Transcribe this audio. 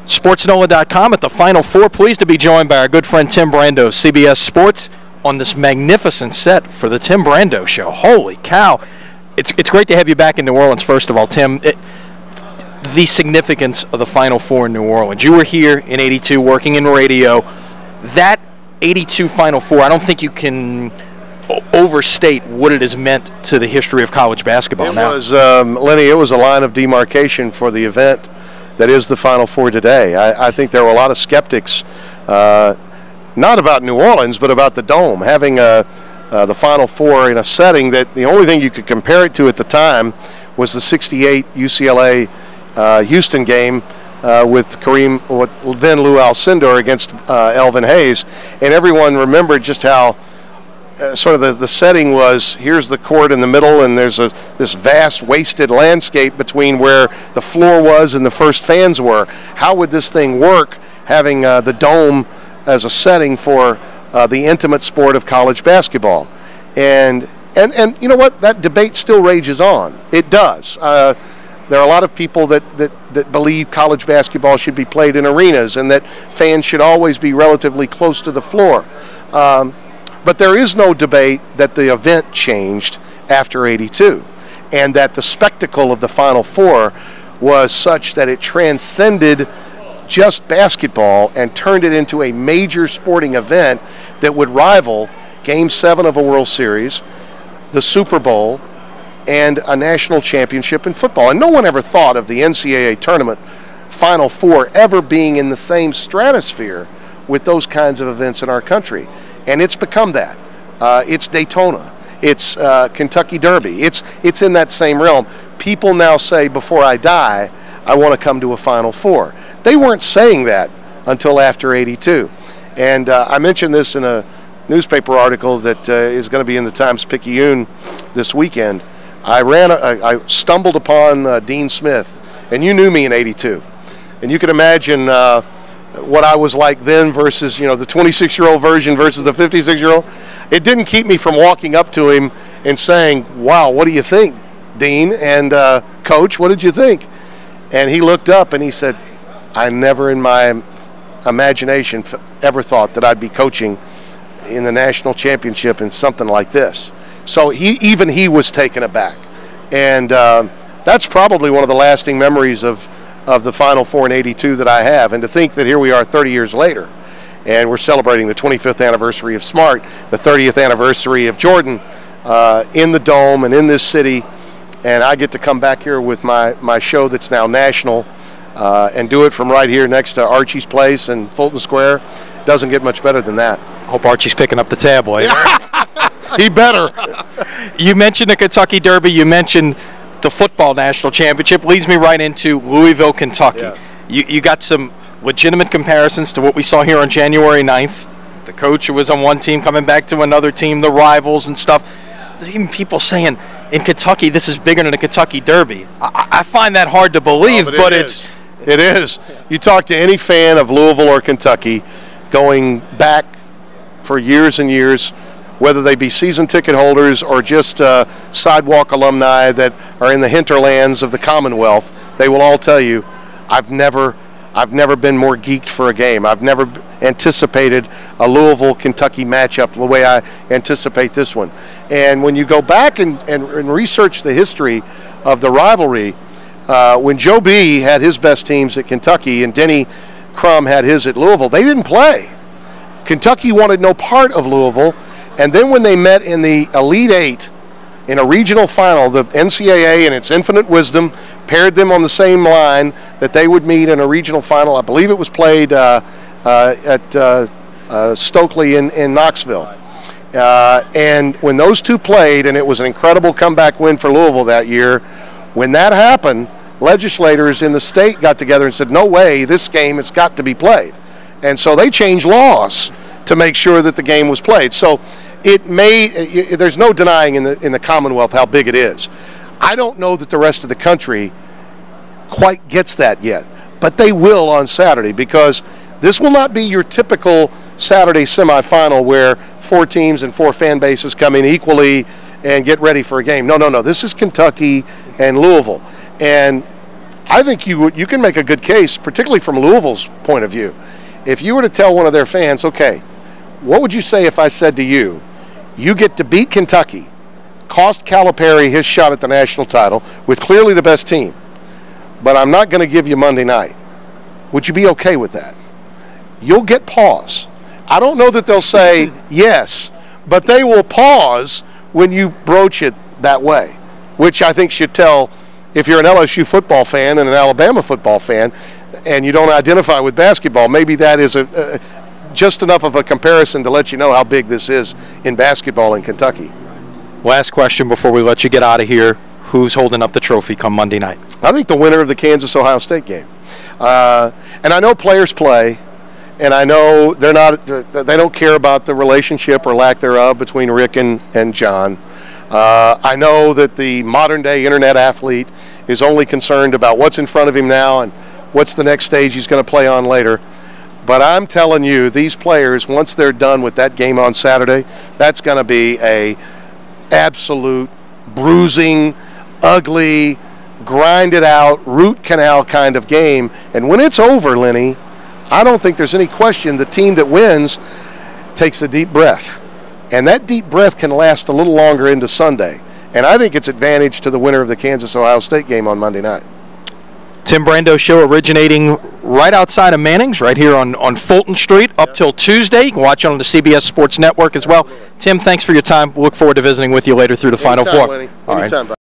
SportsNola.com at the Final Four. Pleased to be joined by our good friend Tim Brando, CBS Sports, on this magnificent set for the Tim Brando Show. Holy cow. It's great to have you back in New Orleans, first of all, Tim. The significance of the Final Four in New Orleans. You were here in '82 working in radio. That '82 Final Four, I don't think you can overstate what it has meant to the history of college basketball now. It was, Lenny, it was a line of demarcation for the event that is the Final Four today. I think there were a lot of skeptics, not about New Orleans, but about the Dome, having the Final Four in a setting that the only thing you could compare it to at the time was the '68 UCLA Houston game with Kareem, then Lou Alcindor against Elvin Hayes, and everyone remembered just how sort of the setting was. Here's the court in the middle, and there's this vast wasted landscape between where the floor was and the first fans were. How would this thing work, having the Dome as a setting for the intimate sport of college basketball? And you know what? That debate still rages on. It does. There are a lot of people that believe college basketball should be played in arenas and that fans should always be relatively close to the floor. But there is no debate that the event changed after '82, and that the spectacle of the Final Four was such that it transcended just basketball and turned it into a major sporting event that would rival Game 7 of a World Series, the Super Bowl, and a national championship in football. And no one ever thought of the NCAA tournament Final Four ever being in the same stratosphere with those kinds of events in our country. And it's become that. It's Daytona. It's Kentucky Derby. It's in that same realm. People now say, before I die, I want to come to a Final Four. They weren't saying that until after '82. And I mentioned this in a newspaper article that is going to be in the Times-Picayune this weekend. I stumbled upon Dean Smith, and you knew me in '82. And you can imagine what I was like then versus, the 26-year-old version versus the 56-year-old. It didn't keep me from walking up to him and saying, wow, what do you think, Dean? And Coach, what did you think? And he looked up and he said, I never in my imagination ever thought that I'd be coaching in the national championship in something like this. So he was taken aback. And that's probably one of the lasting memories of the Final Four in '82 that I have. And to think that here we are 30 years later, and we're celebrating the 25th anniversary of Smart, the 30th anniversary of Jordan in the Dome and in this city, and I get to come back here with my show that's now national and do it from right here next to Archie's Place in Fulton Square. Doesn't get much better than that. Hope Archie's picking up the tabloid. He better. You mentioned the Kentucky Derby. You mentioned the football national championship. Leads me right into Louisville, Kentucky. Yeah. You got some legitimate comparisons to what we saw here on January 9th. The coach who was on one team coming back to another team, the rivals and stuff. There's even people saying in Kentucky this is bigger than the Kentucky Derby. I find that hard to believe, but it is. You talk to any fan of Louisville or Kentucky going back for years and years, whether they be season ticket holders or just sidewalk alumni that are in the hinterlands of the Commonwealth, they will all tell you, I've never been more geeked for a game. I've never anticipated a Louisville-Kentucky matchup the way I anticipate this one. And when you go back and research the history of the rivalry, when Joe B. had his best teams at Kentucky and Denny Crum had his at Louisville, they didn't play. Kentucky wanted no part of Louisville. And then when they met in the Elite Eight in a regional final, the NCAA in its infinite wisdom paired them on the same line that they would meet in a regional final. I believe it was played at Stokely in Knoxville. And when those two played, and it was an incredible comeback win for Louisville that year, when that happened, legislators in the state got together and said, no way, this game has got to be played. And so they changed laws to make sure that the game was played. So there's no denying in the Commonwealth how big it is. I don't know that the rest of the country quite gets that yet, but they will on Saturday, because this will not be your typical Saturday semifinal where 4 teams and 4 fan bases come in equally and get ready for a game. No. This is Kentucky and Louisville. And I think you can make a good case, particularly from Louisville's point of view. If you were to tell one of their fans, okay, what would you say if I said to you, you get to beat Kentucky, cost Calipari his shot at the national title with clearly the best team, but I'm not going to give you Monday night. Would you be okay with that? You'll get pause. I don't know that they'll say yes, but they will pause when you broach it that way, which I think should tell, if you're an LSU football fan and an Alabama football fan and you don't identify with basketball, maybe that is just enough of a comparison to let you know how big this is in basketball in Kentucky. Last question before we let you get out of here. Who's holding up the trophy come Monday night? I think the winner of the Kansas-Ohio State game. And I know players play, and I know they don't care about the relationship or lack thereof between Rick and John. I know that the modern-day internet athlete is only concerned about what's in front of him now and what's the next stage he's going to play on later. But I'm telling you, these players, once they're done with that game on Saturday, that's going to be a absolute bruising, ugly, grind it out, root canal kind of game. And when it's over, Lenny, I don't think there's any question the team that wins takes a deep breath. And that deep breath can last a little longer into Sunday. And I think it's advantage to the winner of the Kansas-Ohio State game on Monday night. Tim Brando Show originating right outside of Manning's, right here on Fulton Street, up till Tuesday. You can watch it on the CBS Sports Network as well. Tim, thanks for your time. We'll look forward to visiting with you later through the Final Four. Anytime, Lenny. Anytime.